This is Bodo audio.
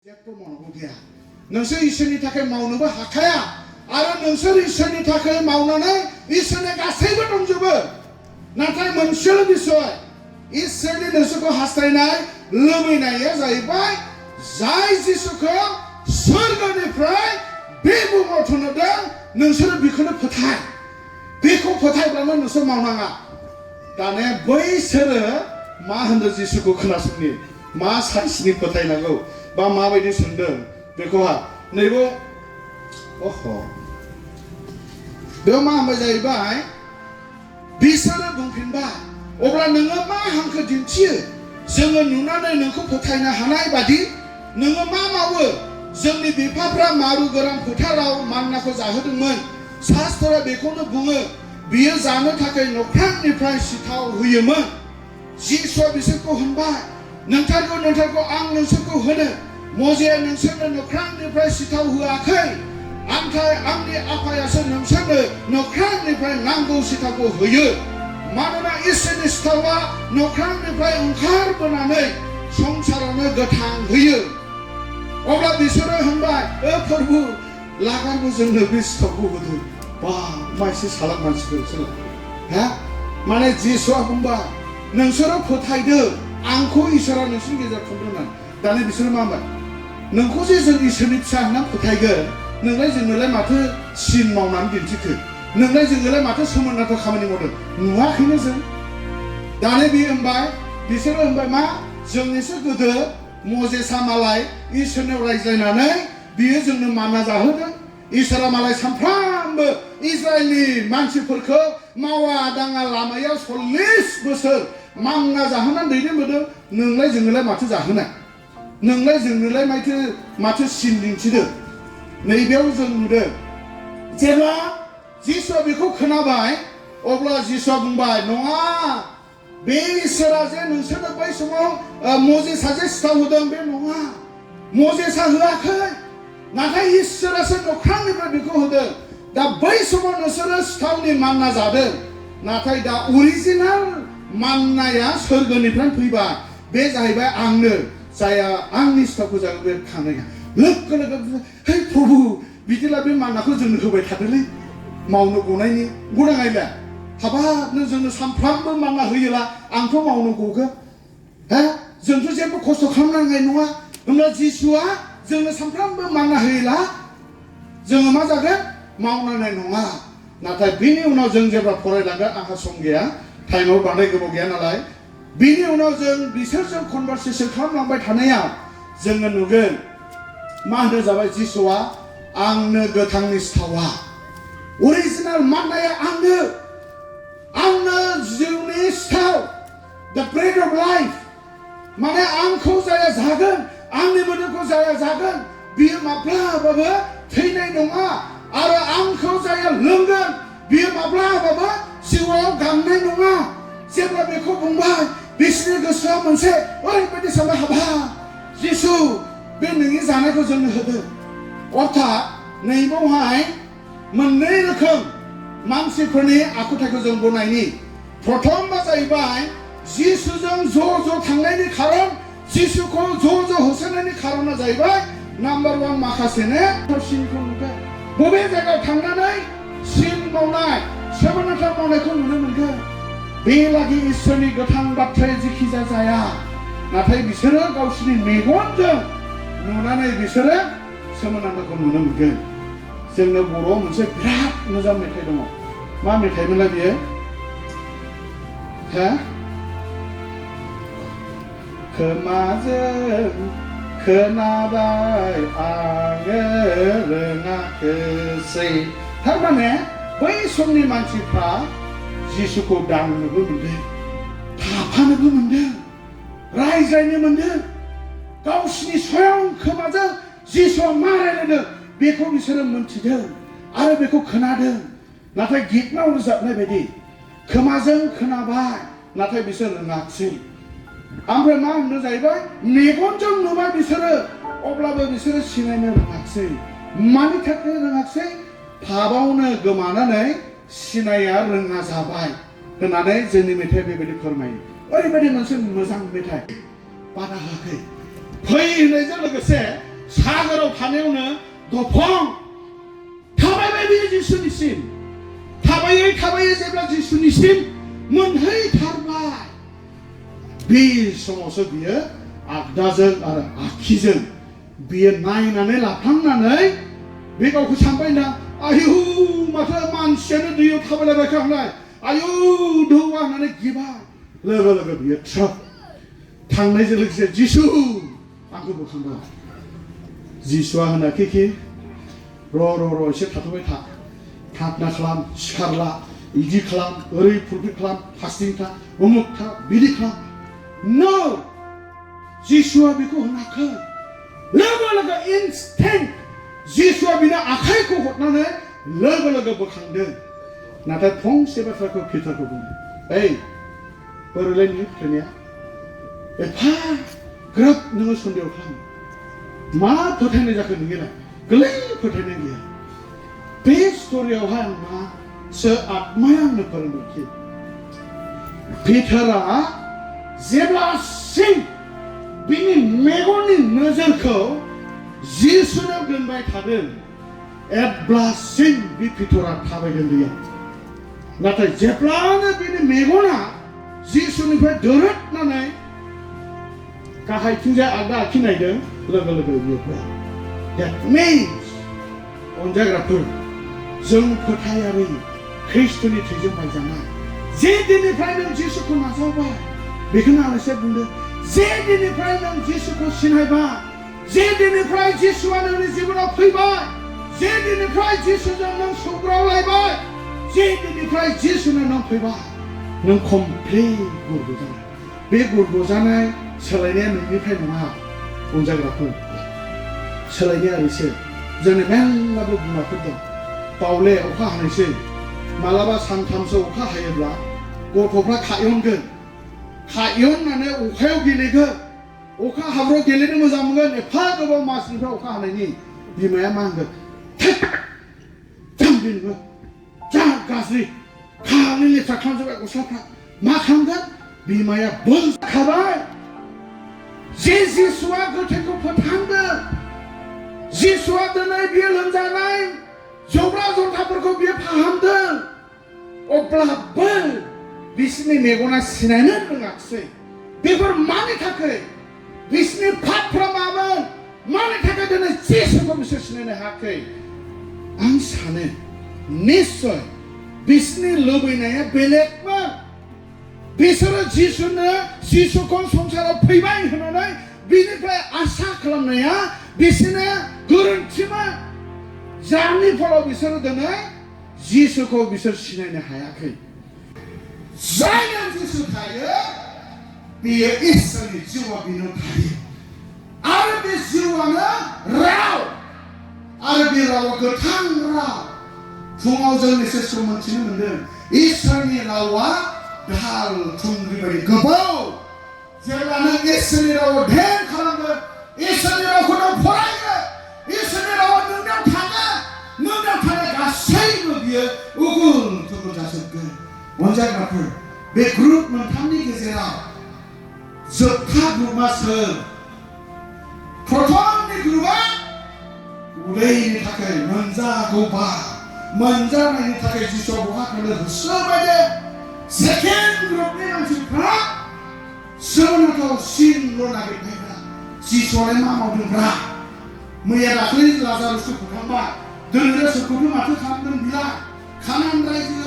जेबो मावनांगौ गैया नोंसोर इसोरनि थाखाय मावनोबो हाखाया आरो नोंसोर इसोरनि थाखाय मावनानै इसोरनि गासैबो दंजोबो नाथाय मोनसेल' बिसय इसोरनि नोंसोरखौ हास्थायनाय लुबैनाया जाहैबाय जाय जिसुखौ सोरगोनिफ्राय बे बुहुमाव थिनहरदों नोंसोरो बेखौनो फोथाय बेखौ फोथायब्लानो नोंसोर मावनाङा दाने बैसोरो मा होनदों जिसुखौ खोनासंनि मा साइसनि फोथायनांगौ बा माबायदि सोंदों बेखौहा नैबो बेयाव मा होनबाय जाहैबाय बिसोरो बुंफिनबाय अब्ला नोङो मा हांखो दिन्थियो जोङो नुनानै नोंखौ फोथायनो हानाय बादि नोङो मा मावो जोंनि बिफाफ्रा मारु गोरान फोथाराव मान्नाखौ जाहोदोंमोन शास्त्रआ बेखौनो बुङो बियो जानो थाखाय नख्रांनिफ्राय सिथाव होयोमोन जिसुआ बिसोरखौ होनबाय नोंथारगौ आं नोंसोरखौ होनो मजेया नोंसोरनो नख्रांनिफ्राय सिथाव होआखै नाथाय आंनि आफायासो नोंसोरनो नख्रांनिफ्राय नांगौ सिथावखौ होयो मानोना इसोरनि सिथावा नख्रांनिफ्राय ओंखारबोनानै संसारावनो गोथां होयो अब्ला बिसोरो होनबाय प्रभु लागारबो जोंनो बे सिथावखौ होदो बा मानसि सालाक मानसिफोर माने जिसुआ बुंबाय नोंसोरो फोथायदो आंखौ इसोरा नोंसोरनि गेजेराव खुंदोंमोन दाने बिसोरो मा होनबाय नोंखौ जे जों इसोरनि फिसा होनना फोथायगोन नोंलाय जोंनोलाय माथो सिन मावनानै दिन्थिखो नोंलाय जोंनोलाय माथो सोमोनांथाव खामानि मावदों नुवाखैनो जों दाने बे होनबाय बिसोरो होनबाय मा जोंनिसो गोदो मजेसा मालाय इसोरनियाव रायज्लायनानै बियो जोंनो माना जाहोदों इसोरा मालाय सानफ्रामबो इजराइलनि मानसिफोरखौ मावा दाङा लामायाव 40 बोसोर मांना जाहोनानै दैदेनबोदों नोंलाय जोंनोलाय माथो जाहोनाय नोंलाय जोंनोलाय माथो सिन दिन्थिदों नैबेयाव जों नुदों जेब्ला जिसुआ बेखौ खोनाबाय अब्ला जिसुआ बुंबाय नङा बे इसोरा जे नोंसोरनो बै समाव मजेसाजे सिथाव होदों बे नङा मजेसा होआखै नाथाय इसोरासो नख्रांनिफ्राय बेखौ होदों दा बै समाव नोंसोरो सिथावनि मान्ना जादों नाथाय दा अरिजिनाल मान्नाया सोरगोनिफ्राय फैबाय बे जाहैबाय आंनो जाया आंनि सिथावखौ जागोन बे खानाया लोगो लोगो हे प्रभु बिदिला बे मान्नाखौ जोंनो होबाय थादोलै मावनो गनायनि गनाङायला हाबाबनो जोंनो सानफ्रामबो मान्ना होयोला आंथ' मावनो गगोन जोंथ' जेबो खस्थ' खालामनांनाय नङा होमब्ला जिसुआ जोंनो सानफ्रामबो मान्ना होयोला जोङो मा जागोन मावनांनाय नङा नाथाय बिनि उनाव जों जेब्ला फरायलांगोन आंहा सम गैया टाइमाव बांद्राय गोबाव गैया नालाय बिनि उनाव जों बिसोरजों कनभारसेसन खालामलांबाय थानायाव जोङो नुगोन मा होनो जाबाय जिसुआ आंनो गोथांनि सिथावा अरिजिनाल मान्नाया आंनो जिउनि सिथाव the bread of life माने आंखौ जाया जागोन आंनि मोदोमखौ जाया जागोन बियो माब्लाबाबो थैनाय नङा आरो आंखौ जाया लोंगोन बियो माब्लाबाबो जिउआव गांनाय नङा जेब्ला बेखौ बुंबाय बिसोरनि गोसोआ मोनसे ओरैबायदि सानबाय हाबा जिसु बे नोंनि जानायखौ जोंनो होदो अर्थात नैबावहाय मोननै रोखोम मानसिफोरनि आखुथायखौ जों बनायनि प्रथमआ जाहैबाय जिसुजों ज' थांनायनि खारन जिसुखौ ज' होसोनायनि खारना जाहैबाय नाम्बार 1 माखासेनो सिनखौ नुगोन बबे जायगायाव थांनानै सिन मावनाय सोमोनांथाव मावनायखौ नुनो मोनगोन बे लागै इसोरनि गोथां बाथ्राया जिखिजा जाया नाथाय बिसोरो गावसोरनि मेगनजों नुनानै बिसोरो सोमोनांथावखौ नुनो मोनगोन जोंनो बर'आव मोनसे बिराद मोजां मेथाइ दङ मा मेथाइमोनलाय बियो खोमाजों खोनाबाय आङो रोङाखैसै थारमाने बै समनि मानसिफ्रा जिसुखौ दांनोबो मोनदों थाफानोबो मोनदों रायज्लायनो मोनदों गावसिनि स्वयं खोमाजों जिसुआ मा रायज्लायदों बेखौ बिसोरो मोनथिदों आरो बेखौ खोनादों नाथाय गितनाव रोजाबनाय बायदि खोमाजों खोनाबाय नाथाय बिसोर रोङाखिसै ओमफ्राय मा होनदों जाहैबाय मेगनजों नुबाय बिसोरो अब्लाबो बिसोरो सिनायनो रोङाखिसै मानि थाखाय रोङाखिसै फाबावनो गोमानानै सिनाया रोङा जाबाय होननानै जोंनि मेथाइया बेबायदि फोरमायो ओरैबायदि मोनसे मोजां मेथाइ बादा होआखै फै होननायजों लोगोसे 사거로 파내오는 도펑 타바이바이 비에 지수니심 타바이에 제ब्ला 지수니심 मोनहै थारबाय बे समावसो बियो आगदाजों आरो आखिजों बियो नायनानै लाफ्लांनानै बे गावखौ सानबाय ना आयु माथो मानसियानो दैयाव थाबायलायबाय खांनाय आयु दौवा होननानै गिबाय लोगो लोगो बियो ट्राक थांनायजों लोगोसे जिसु आंखौ बोखांबाय जिसुआ होनाखैखि र' एसे थाथ'बाय था थाबना खालाम सिखारला इदि खालाम ओरै फुरफिट खालाम फास्टिं था उमुक था बिदि खालाम नो जिसुआ बेखौ होनाखै लोगो लोगो इनस्टेन्ट जिसुआ बिनो आखाइखौ हरनानै लोगो लोगो बोखांदों नाथाय फंसे बाथ्राखौ पिटारखौ बुंदों ओइ बोरैलायनि फोथायनाया एफा ग्रोब नोङो सन्देह खालामो मा फोथायनाय जाखो नोंनिलाय गोरलै फोथायनाय गैया बे स्ट'रियावहाय आं मासो आत्माया आंनो फोरोंदोंखि पिटारा जेब्लासिम बिनि मेगननि नोजोरखौ जिसुनाव दोनबाय थादों एब्लासिम बे पिटारा थाबायदों दैयाव नाथाय जेब्लानो बिनि मेगना जिसुनिफ्राय दोरोदनानै गाहायथिंजाय आगदा आखिनायदों लोगो लोगो बियो फैया That means अनजाग्राफोर जों फोथायारि ख्रिस्ट'नि थैजों बायजानाय जे दिननिफ्राय नों जिसुखौ नाजावबाय बेखौनो आं एसे बुंदों जे दिननिफ्राय नों जिसुखौ सिनायबाय जे दिननिफ्राय जिसुआ नोंनि जिबनाव फैबाय जे दिननिफ्राय जिसुजों नों सौग्रावलायबाय जे दिननिफ्राय जिसुनो नों फैबाय नों कमप्लिट गुरगु जानाय बे गुरगु जानाय सोलायनाया नोंनिफ्राय नङा अनजाग्राफोर सोलायनाया ओरैसो जोंनि मेल्लाबो बिमाफोर दं बावले अखा हानायसै मालाबा सानथामसो अखा हायोब्ला गथ'फ्रा खायननानै अखायाव गेलेगोन अखा हाब्राव गेलेनो मोजां मोनगोन एफा गोबाव मासनिफ्राय अखा हानायनि बिमाया मा होनगोन जाम्बि नोङो जा गाज्रि खालि लेथ्रा खालामजोब्बाय गस्लाफ्रा मा खालामगोन बिमाया बोखाबाय जे जिसुआ गोथैखौ फोथांदों जिसुआ दिनै बियो लोमजानाय जब्रा जन्थाफोरखौ बियो फाहामदों अब्लाबो बिसोरनि मेगना सिनायनो रोङाखिसै बेफोर मानि थाखाय बिसोरनि फाफफ्रा मामोन मानि थाखाय दिनै जिसुखौ बिसोर सिनायनो हायाखै आं सानो निश्चय बिसोरनि लुबैनाया बेलेगमोन बिसोरो जिसुखौ संसाराव फैबाय होननानै बिनिफ्राय आसा खालामनाया बिसोरनो गोरोन्थिमोन जायनि फलाव बिसोरो दिनै जिसुखौ बिसोर सिनायनो हायाखै जायनाव जिसु थायो बेयो इसोरनि जिउआ बेनो थायो आरो बे जिउआनो राव आरो बे रावा गोथां राव फुङाव जों एसे मोनथिनो मोनदों इसोरनि रावा दाहाल थुंग्रि बायदि गोबाव जेब्ला नों इसोरनि रावाव ध्यान खालामगोन इसोरनि रावखौ नों फरायगोन इसोरनि रावा नोंनाव थागोन नोंनाव थानाय गासैबो बियो उगुल थुगुल जाजोबगोन अनजाग्राफोर बे ग्रुप मोनथामनि गेजेराव जोबथा ग्रुपआ सोर प्रथमनि ग्रुपआ उदैनि थाखाय मोनजागौबा मोनजानायनि थाखाय जिसुआ बहा थांनो होसोबायदों सेकेन्ड ग्रुपनि मानसिफ्रा सोमोनांथाव सिनल' नागिरनायफ्रा जिसुआलाय मा मावदोंब्रा मैया दाख्लै लाजारुसखौ फोथांबाय दिनै सोरखौबो माथो खालामदों बिला खानान रायजो